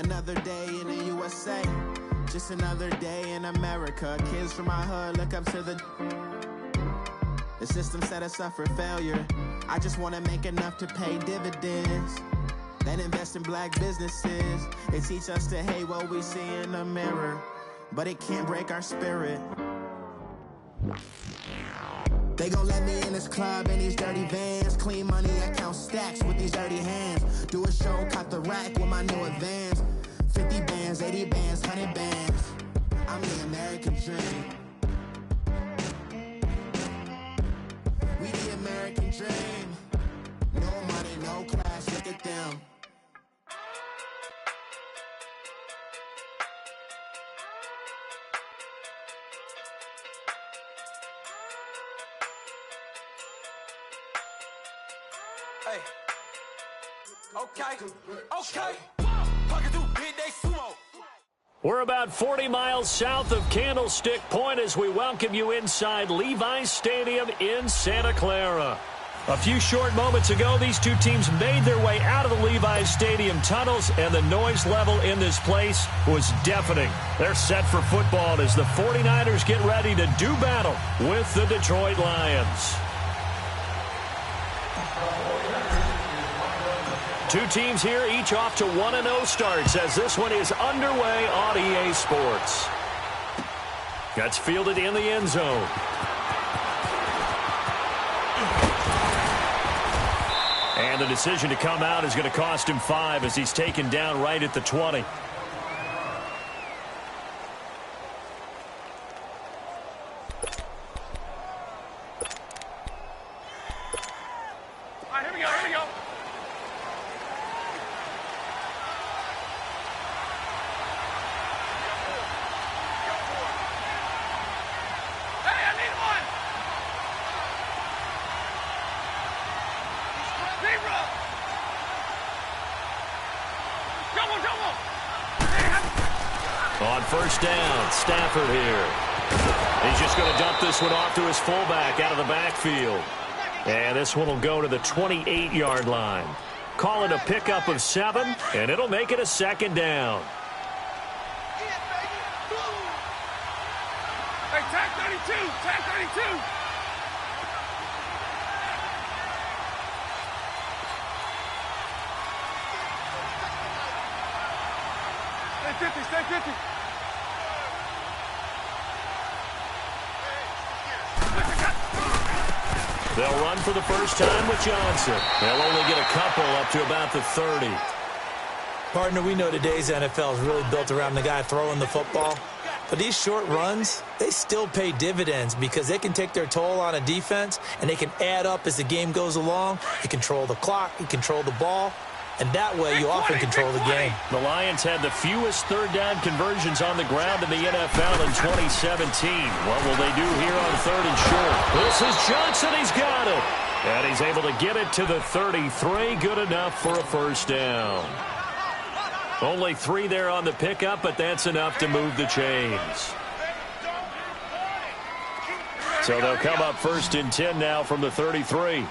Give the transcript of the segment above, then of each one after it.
Another day in the USA, just another day in America. Kids from my hood look up to the system set us up for failure. I just want to make enough to pay dividends, then invest in black businesses. They teach us to hate what we see in the mirror, but it can't break our spirit. They gon' let me in this club in these dirty vans. Clean money, I count stacks with these dirty hands. Do a show, caught the rack with my new advance. 50 bands, 80 bands, 100 bands. I'm the American dream. We the American dream. No money, no class, look at them. Hey. Okay. We're about 40 miles south of Candlestick Point as we welcome you inside Levi's Stadium in Santa Clara. A few short moments ago, these two teams made their way out of the Levi's Stadium tunnels, and the noise level in this place was deafening. They're set for football as the 49ers get ready to do battle with the Detroit Lions. Two teams here, each off to 1-0 starts as this one is underway on EA Sports. Gets fielded in the end zone. And the decision to come out is going to cost him 5 as he's taken down right at the 20. On first down, Stafford here. He's just going to dump this one off to his fullback out of the backfield. And this one will go to the 28-yard line. Call it a pickup of 7, and it'll make it a second down. Hey, tag 32! Tag 32! Stay 50, stay 50. They'll run for the first time with Johnson. They'll only get a couple up to about the 30. Partner, we know today's NFL is really built around the guy throwing the football. But these short runs, they still pay dividends because they can take their toll on a defense, and they can add up as the game goes along. You control the clock, you control the ball, and that way you often control the game. The Lions had the fewest third down conversions on the ground in the NFL in 2017. What will they do here on third and short? This is Johnson. He's got it. And he's able to get it to the 33. Good enough for a first down. Only 3 there on the pickup, but that's enough to move the chains. So they'll come up first and 10 now from the 33.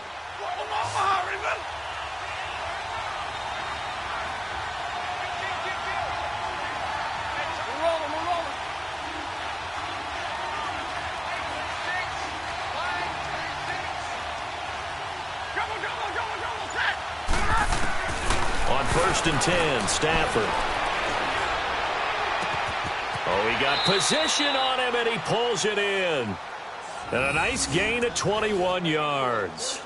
First and 10, Stafford. Oh, he got position on him, and he pulls it in. And a nice gain of 21 yards.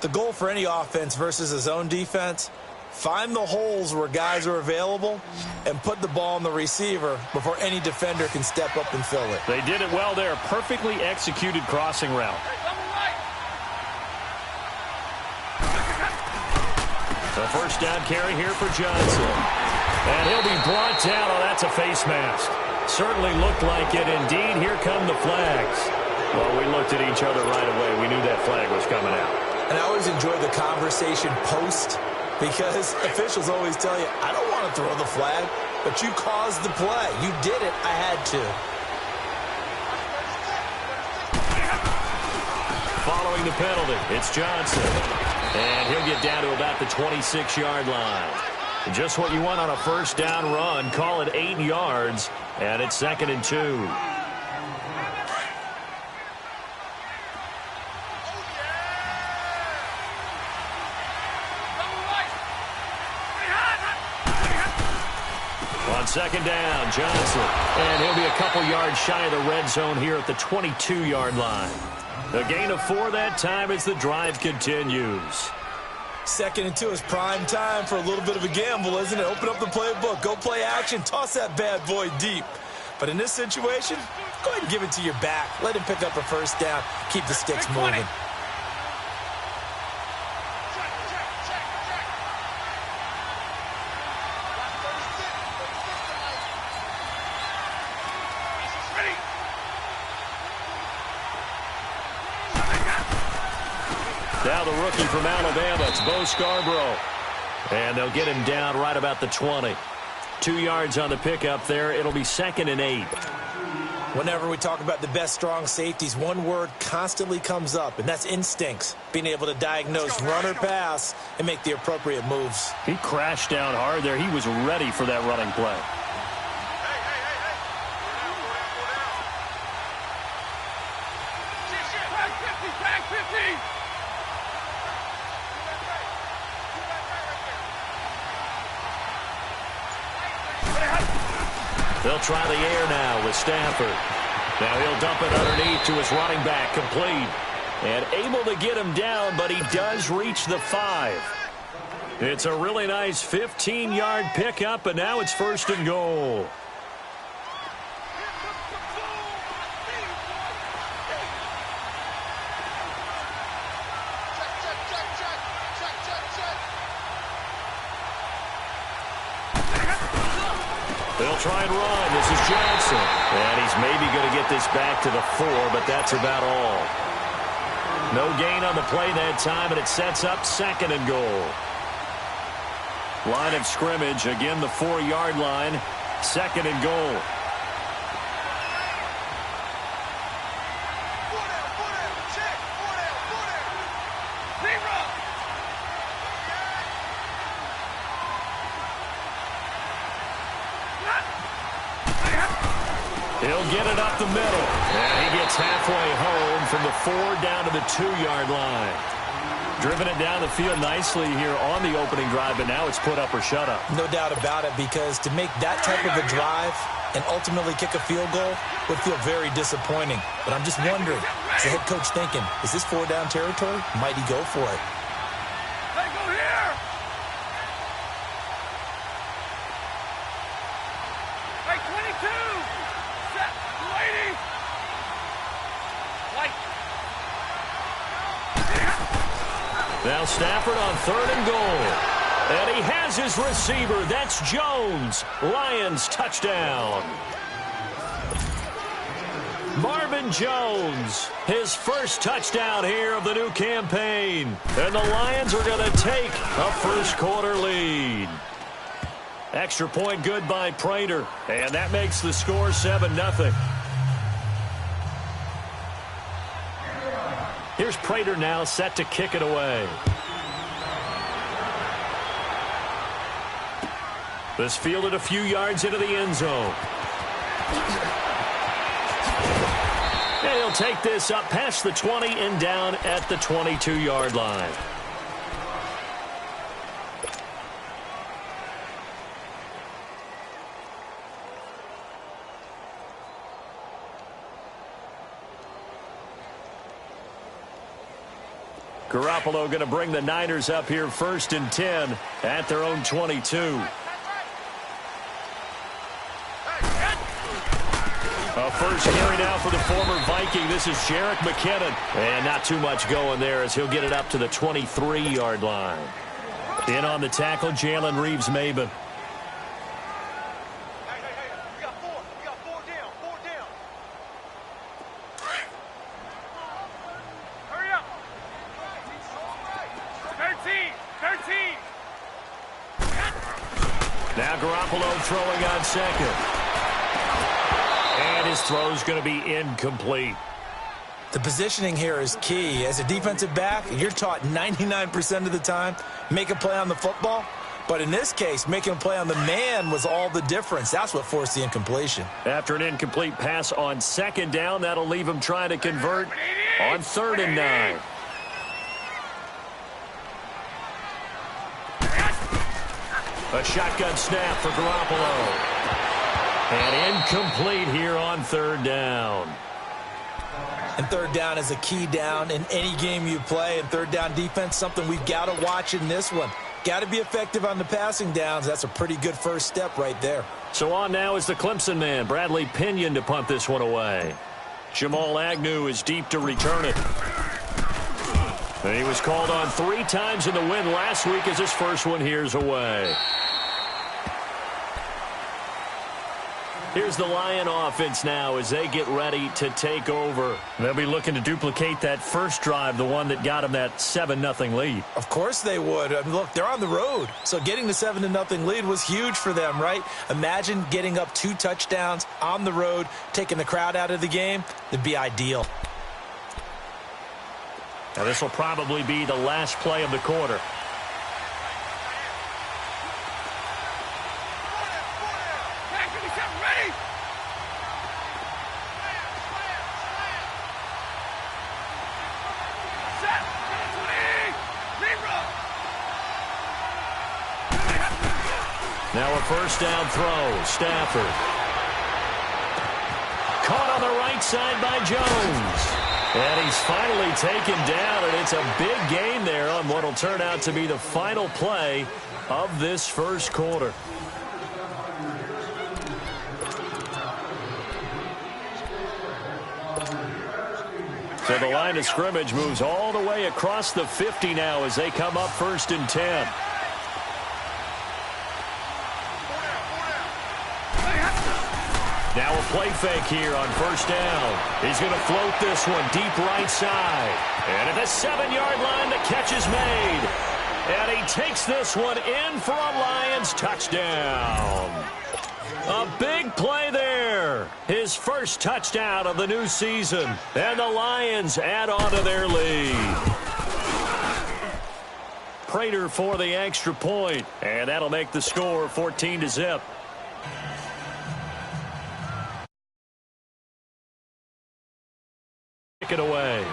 The goal for any offense versus a zone defense, find the holes where guys are available and put the ball on the receiver before any defender can step up and fill it. They did it well there. Perfectly executed crossing route. The first down carry here for Johnson. And he'll be brought down. Oh, that's a face mask. Certainly looked like it. Indeed, here come the flags. Well, we looked at each other right away. We knew that flag was coming out. And I always enjoy the conversation post because officials always tell you, I don't want to throw the flag, but you caused the play. You did it. I had to. Following the penalty, it's Johnson. And he'll get down to about the 26-yard line. Just what you want on a first down run. Call it 8 yards, and it's 2nd and 2. On 2nd down, Johnson. And he'll be a couple yards shy of the red zone here at the 22-yard line. A gain of 4 that time as the drive continues. 2nd and 2 is prime time for a little bit of a gamble, isn't it? Open up the playbook, go play action, toss that bad boy deep. But in this situation, go ahead and give it to your back. Let him pick up a first down. Keep the sticks moving. Now the rookie from Alabama, it's Bo Scarborough. And they'll get him down right about the 20. 2 yards on the pickup there. It'll be 2nd and 8. Whenever we talk about the best strong safeties, one word constantly comes up, and that's instincts. Being able to diagnose run or pass and make the appropriate moves. He crashed down hard there. He was ready for that running play. They'll try the air now with Stafford. Now he'll dump it underneath to his running back, complete. And able to get him down, but he does reach the 5. It's a really nice 15-yard pickup, and now it's 1st and goal. They'll try and run. This is Johnson. And he's maybe going to get this back to the 4, but that's about all. No gain on the play that time, and it sets up 2nd and goal. Line of scrimmage, again the 4-yard line, 2nd and goal. He'll get it up the middle. And he gets halfway home from the 4 down to the 2-yard line. Driven it down the field nicely here on the opening drive, but now it's put up or shut up. No doubt about it, because to make that type of a drive and ultimately kick a field goal would feel very disappointing. But I'm just wondering, is the head coach thinking, is this 4-down territory? Might he go for it? They go here! Hey, 22! Set, lady! White. Now Stafford on 3rd and goal. And he has his receiver. That's Jones. Lions touchdown. Marvin Jones, his first touchdown here of the new campaign. And the Lions are going to take a first-quarter lead. Extra point good by Prater. And that makes the score 7-0. Here's Prater now set to kick it away. This fielded a few yards into the end zone. And he'll take this up past the 20 and down at the 22-yard line. Garoppolo going to bring the Niners up here 1st and 10 at their own 22. A first carry now for the former Viking. This is Jerick McKinnon. And not too much going there as he'll get it up to the 23-yard line. In on the tackle, Jalen Reeves-Maybin. We got four down. Hurry up. 13. Now Garoppolo throwing on 2nd. And his throw's going to be incomplete. The positioning here is key. As a defensive back, you're taught 99% of the time, make a play on the football, But in this case, making a play on the man was all the difference. That's what forced the incompletion. After an incomplete pass on second down, that'll leave him trying to convert on 3rd and 9. A shotgun snap for Garoppolo. And incomplete here on 3rd down. And 3rd down is a key down in any game you play. And 3rd down defense, something we've got to watch in this one. Got to be effective on the passing downs. That's a pretty good first step right there. So on now is the Clemson man, Bradley Pinion, to punt this one away. Jamal Agnew is deep to return it. And he was called on 3 times in the win last week as his first one here's away. Here's the Lion offense now as they get ready to take over. They'll be looking to duplicate that first drive, the one that got them that 7-0 lead. Of course they would. I mean, look, they're on the road. So getting the 7-0 lead was huge for them, right? Imagine getting up 2 touchdowns on the road, taking the crowd out of the game. That'd be ideal. Now this will probably be the last play of the quarter. Now a first down throw. Stafford. Caught on the right side by Jones. And he's finally taken down, and it's a big gain there on what will turn out to be the final play of this first quarter. So the line of scrimmage moves all the way across the 50 now as they come up 1st and 10. Now a play fake here on first down. He's going to float this one deep right side. And at the 7-yard line, the catch is made. And he takes this one in for a Lions touchdown. A big play there. His first touchdown of the new season. And the Lions add on to their lead. Prater for the extra point. And that'll make the score 14-0. It away.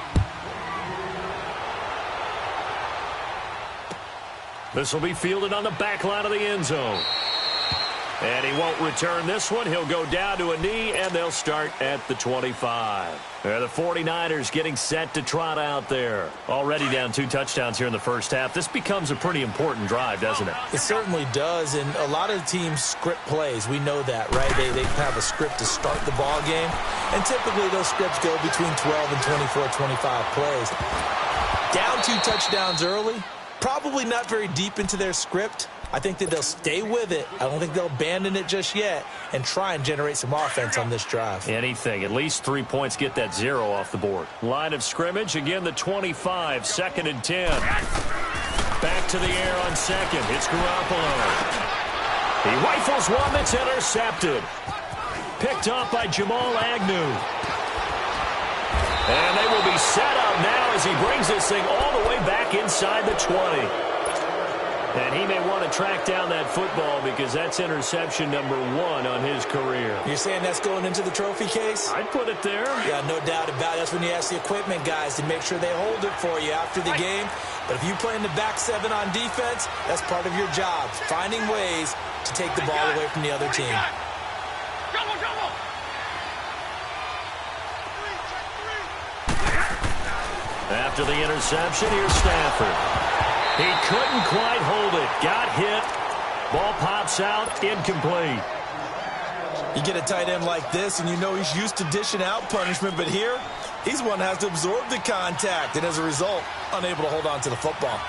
This will be fielded on the back line of the end zone. And he won't return this one. He'll go down to a knee, and they'll start at the 25. The 49ers getting set to trot out there. Already down 2 touchdowns here in the first half. This becomes a pretty important drive, doesn't it? It certainly does, and a lot of teams script plays. We know that, right? They have a script to start the ball game, and typically those scripts go between 12 and 24, 25 plays. Down 2 touchdowns early, probably not very deep into their script. I think that they'll stay with it. I don't think they'll abandon it just yet and try and generate some offense on this drive. Anything. At least 3 points, get that 0 off the board. Line of scrimmage, again, the 25, 2nd and 10. Back to the air on second. It's Garoppolo. He rifles one that's intercepted. Picked off by Jamal Agnew. And they will be set up now as he brings this thing all the way back inside the 20. And he may want to track down that football because that's interception number 1 on his career. You're saying that's going into the trophy case? I'd put it there. Yeah, no doubt about it. That's when you ask the equipment guys to make sure they hold it for you after the game. But if you play in the back 7 on defense, that's part of your job, finding ways to take the ball away from the other team. After the interception, here's Stafford. He couldn't quite hold it. Got hit. Ball pops out. Incomplete. You get a tight end like this, and you know he's used to dishing out punishment, but here, he's one that has to absorb the contact, and as a result, unable to hold on to the football.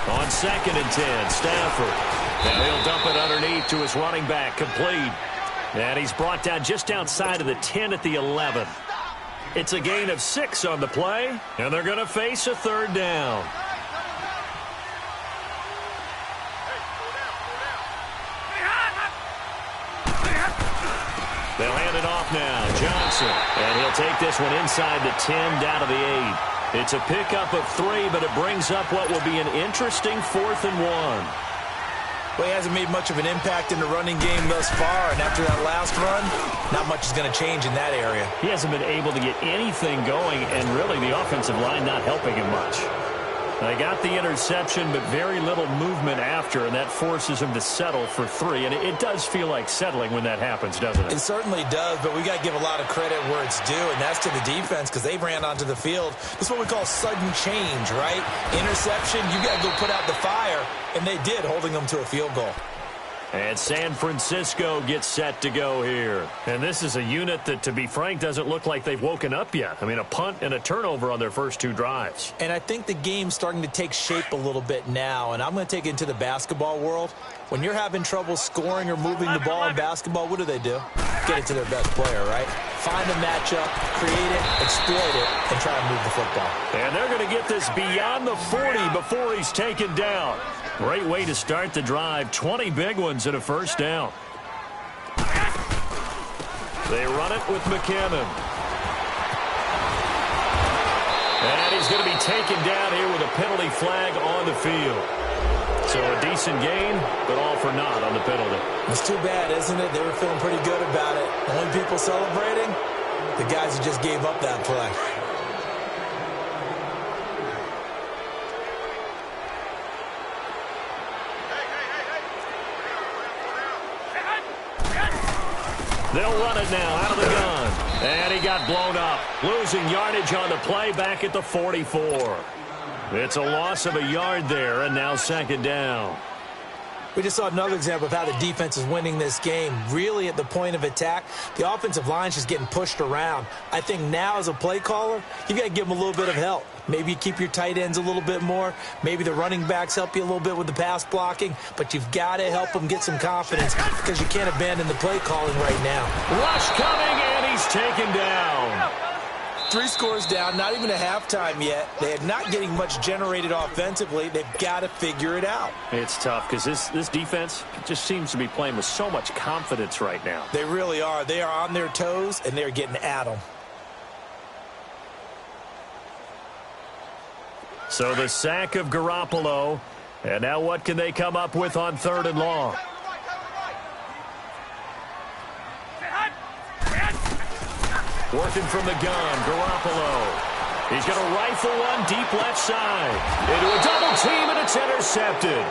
On 2nd and 10, Stafford. And he'll dump it underneath to his running back, complete. And he's brought down just outside of the 10 at the 11. It's a gain of 6 on the play, and they're going to face a 3rd down. They'll hand it off now. Johnson. And he'll take this one inside the 10, down to the 8. It's a pickup of 3, but it brings up what will be an interesting 4th and 1. Well, he hasn't made much of an impact in the running game thus far, and after that last run, not much is going to change in that area. He hasn't been able to get anything going, and really the offensive line not helping him much. They got the interception, but very little movement after, and that forces him to settle for 3. And it does feel like settling when that happens, doesn't it? It certainly does, but we got to give a lot of credit where it's due, and that's to the defense because they ran onto the field. This is what we call sudden change, right? Interception, you got to go put out the fire, and they did, holding them to a field goal. And San Francisco gets set to go here. And this is a unit that, to be frank, doesn't look like they've woken up yet. I mean, a punt and a turnover on their first 2 drives. And I think the game's starting to take shape a little bit now, and I'm going to take it into the basketball world. When you're having trouble scoring or moving the ball in basketball, what do? Get it to their best player, right? Find a matchup, create it, exploit it, and try to move the football. And they're going to get this beyond the 40 before he's taken down. Great way to start the drive. 20 big ones and a first down. They run it with McKinnon. And he's going to be taken down here with a penalty flag on the field. So a decent gain, but all for naught on the penalty. It's too bad, isn't it? They were feeling pretty good about it. The only people celebrating, the guys who just gave up that play. They'll run it now out of the gun. And he got blown up. Losing yardage on the play back at the 44. It's a loss of a yard there, and now 2nd down. We just saw another example of how the defense is winning this game. Really at the point of attack, the offensive line's just getting pushed around. I think now as a play caller, you got to give them a little bit of help. Maybe you keep your tight ends a little bit more. Maybe the running backs help you a little bit with the pass blocking. But you've got to help them get some confidence because you can't abandon the play calling right now. Rush coming, and he's taken down. 3 scores down, not even a halftime yet. They are not getting much generated offensively. They've got to figure it out. It's tough because this defense just seems to be playing with so much confidence right now. They really are. They are on their toes, and they're getting at them. So the sack of Garoppolo. And now what can they come up with on 3rd and long? Working from the gun, Garoppolo. He's going to rifle one deep left side. Into a double team, and it's intercepted.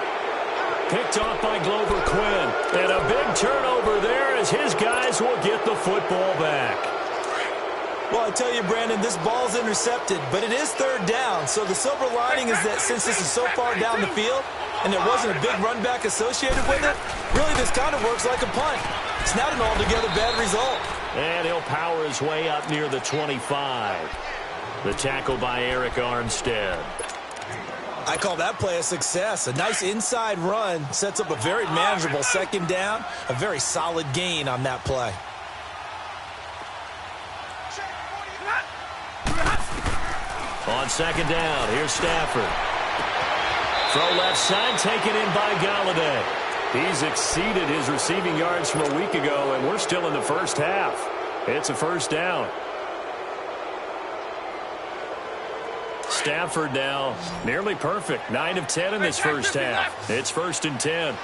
Picked off by Glover Quinn. And a big turnover there as his guys will get the football back. Well, I tell you, Brandon, this ball's intercepted, but it is 3rd down. So the silver lining is that since this is so far down the field and there wasn't a big run back associated with it, really this kind of works like a punt. It's not an altogether bad result. And he'll power his way up near the 25. The tackle by Eric Armstead. I call that play a success. A nice inside run sets up a very manageable 2nd down. A very solid gain on that play. On 2nd down, here's Stafford. Throw left side, taken in by Galladay. He's exceeded his receiving yards from a week ago, and we're still in the first half. It's a first down. Stafford now nearly perfect. 9 of 10 in this first half. It's 1st and 10.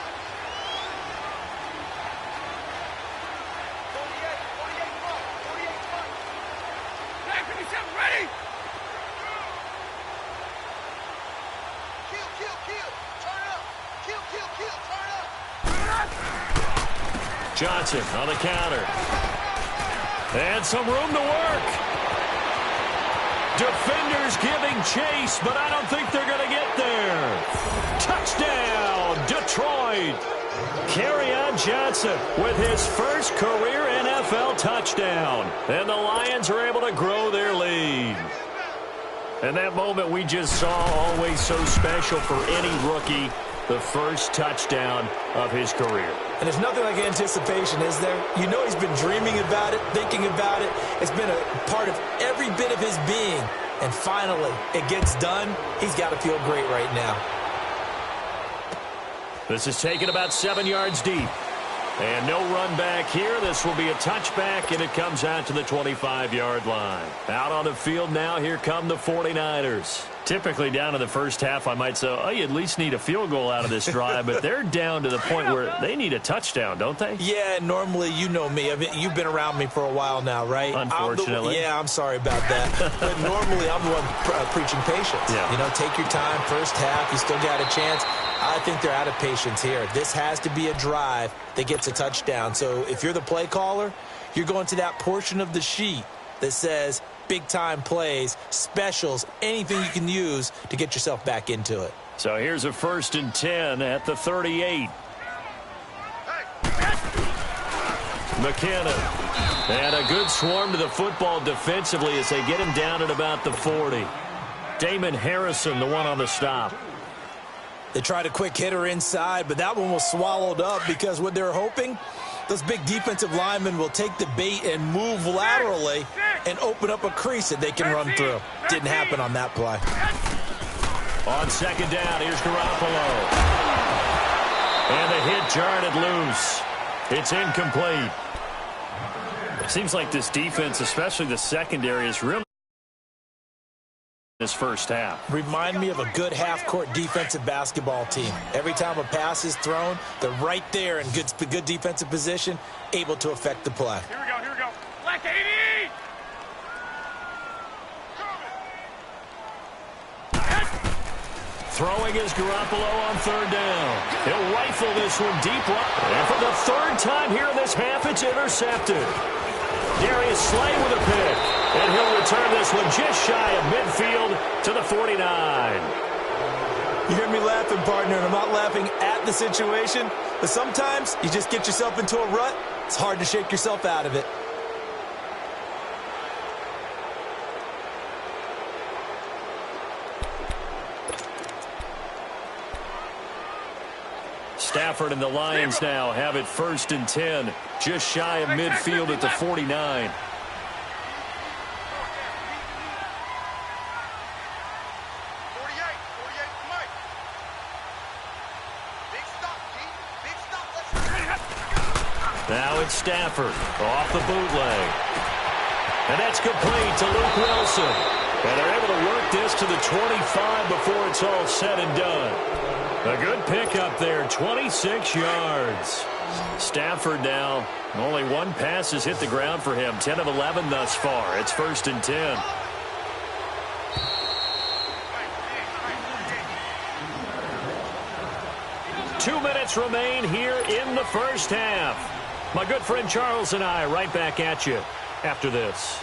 Johnson on the counter. And some room to work. Defenders giving chase, but I don't think they're going to get there. Touchdown, Detroit. Kerryon Johnson with his first career NFL touchdown. And the Lions are able to grow their lead. And that moment we just saw, always so special for any rookie. The first touchdown of his career. And there's nothing like anticipation, is there? You know he's been dreaming about it, thinking about it. It's been a part of every bit of his being. And finally, it gets done. He's got to feel great right now. This is taken about 7 yards deep. And no run back here. This will be a touchback, and it comes out to the 25-yard line. Out on the field now, here come the 49ers. Typically down in the first half, I might say, oh, you at least need a field goal out of this drive, but they're down to the point where they need a touchdown, don't they? Yeah, normally, you know me. I mean, you've been around me for a while now, right? Unfortunately. I'm sorry about that. But normally, I'm the one preaching patience. Yeah. You know, take your time, first half, you still got a chance. I think they're out of patience here. This has to be a drive that gets a touchdown. So if you're the play caller, you're going to that portion of the sheet that says big-time plays, specials, anything you can use to get yourself back into it. So here's a 1st and 10 at the 38. McKinnon. And a good swarm to the football defensively as they get him down at about the 40. Damon Harrison, the one on the stop. They tried a quick hitter inside, but that one was swallowed up because what they're hoping, those big defensive linemen will take the bait and move laterally and open up a crease that they can run through. Didn't happen on that play. On 2nd down, here's Garoppolo. And the hit jarred it loose. It's incomplete. It seems like this defense, especially the secondary, is really this first half. Remind me of a good half-court defensive basketball team. Every time a pass is thrown, they're right there in good defensive position, able to affect the play. Here we go. Black 80! Throwing is Garoppolo on 3rd down. He'll rifle this one deep right. And for the 3rd time here in this half, it's intercepted. Darius Slay with a pick. And he'll return this one just shy of midfield to the 49. You hear me laughing, partner, and I'm not laughing at the situation, but sometimes you just get yourself into a rut. It's hard to shake yourself out of it. Stafford and the Lions now have it 1st and 10, just shy of midfield at the 49. Now it's Stafford off the bootleg. And that's complete to Luke Wilson. And they're able to work this to the 25 before it's all said and done. A good pickup there, 26 yards. Stafford now, only one pass has hit the ground for him, 10 of 11 thus far. It's 1st and 10. Two minutes remain here in the first half. My good friend Charles and I right back at you after this.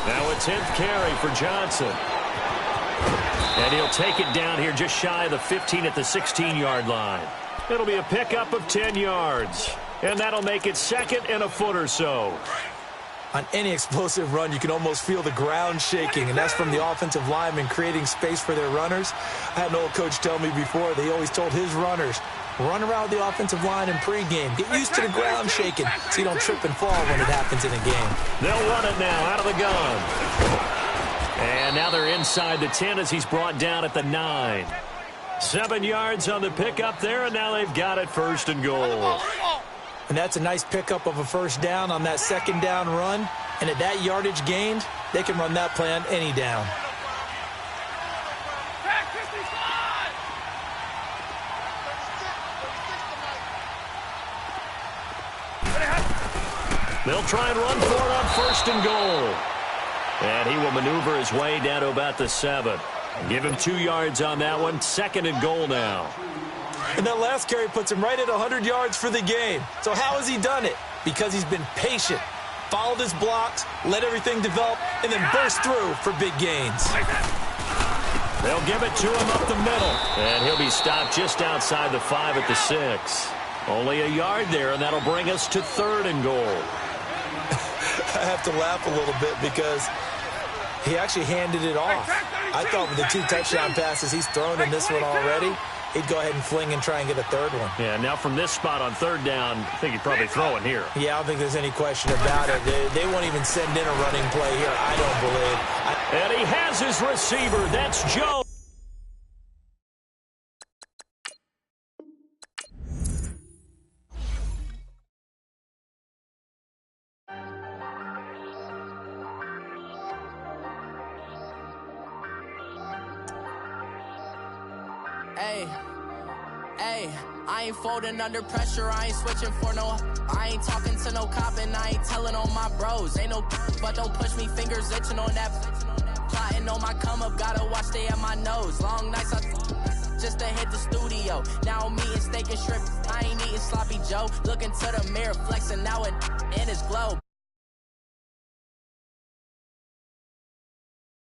Now a 10th carry for Johnson. And he'll take it down here just shy of the 15 at the 16-yard line. It'll be a pickup of 10 yards. And that'll make it 2nd and a foot or so. On any explosive run, you can almost feel the ground shaking, and that's from the offensive linemen creating space for their runners. I had an old coach tell me before, they always told his runners, run around the offensive line in pregame. Get used to the ground shaking so you don't trip and fall when it happens in a game. They'll run it now out of the gun. And now they're inside the 10 as he's brought down at the 9. 7 yards on the pickup there, and now they've got it 1st and goal. And that's a nice pickup of a 1st down on that 2nd down run. And at that yardage gained, they can run that play on any down. They'll try and run for it on 1st and goal. And he will maneuver his way down to about the 7. Give him 2 yards on that one. 2nd and goal now. And that last carry puts him right at 100 yards for the game. So how has he done it? Because he's been patient, followed his blocks, let everything develop, and then burst through for big gains. They'll give it to him up the middle. And he'll be stopped just outside the 5 at the 6. Only a yard there, and that'll bring us to 3rd and goal. I have to laugh a little bit because he actually handed it off. I thought with the 2 touchdown passes he's thrown in this one already, he'd go ahead and fling and try and get a third one. Yeah, now from this spot on third down, I think he'd probably throw it here. Yeah, I don't think there's any question about it. They won't even send in a running play here, I don't believe. And he has his receiver. That's Joe. Hey, I ain't folding under pressure, I ain't switching for no. I ain't talking to no cop and I ain't telling on my bros. Ain't no but don't push me, fingers itching on that. Plotting on my come up, gotta watch they at my nose. Long nights just to hit the studio. Now I'm eating steak and shrimp, I ain't eating sloppy Joe. Looking to the mirror, flexing now in his globe.